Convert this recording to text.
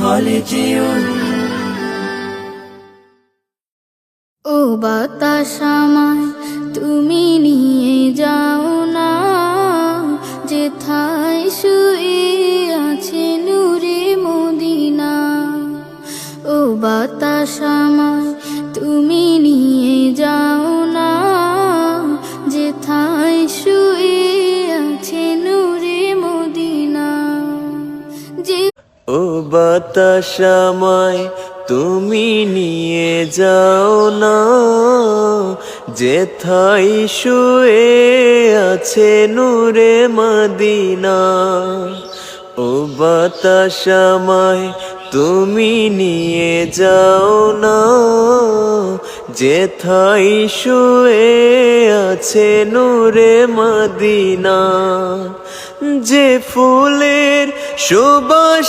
خالدون ও বাতাস আমায় তুমি নিয়ে যাও না, যেথায় শুয়ে আছে নূরে মদিনা। ও বাতাস আমায় তুমি নিয়ে যাও না, যেথায় শুয়ে আছে নূরে মদিনা। ও বাতাস আমায় তুমি নিয়ে যাও না, যেথায় শুয়ে আছে নূরে মদিনা। ও বাতাস আমায় তুমি নিয়ে যাও না, যেথায় শুয়ে আছে নূরে মদিনা। যে ফুলের সুবাস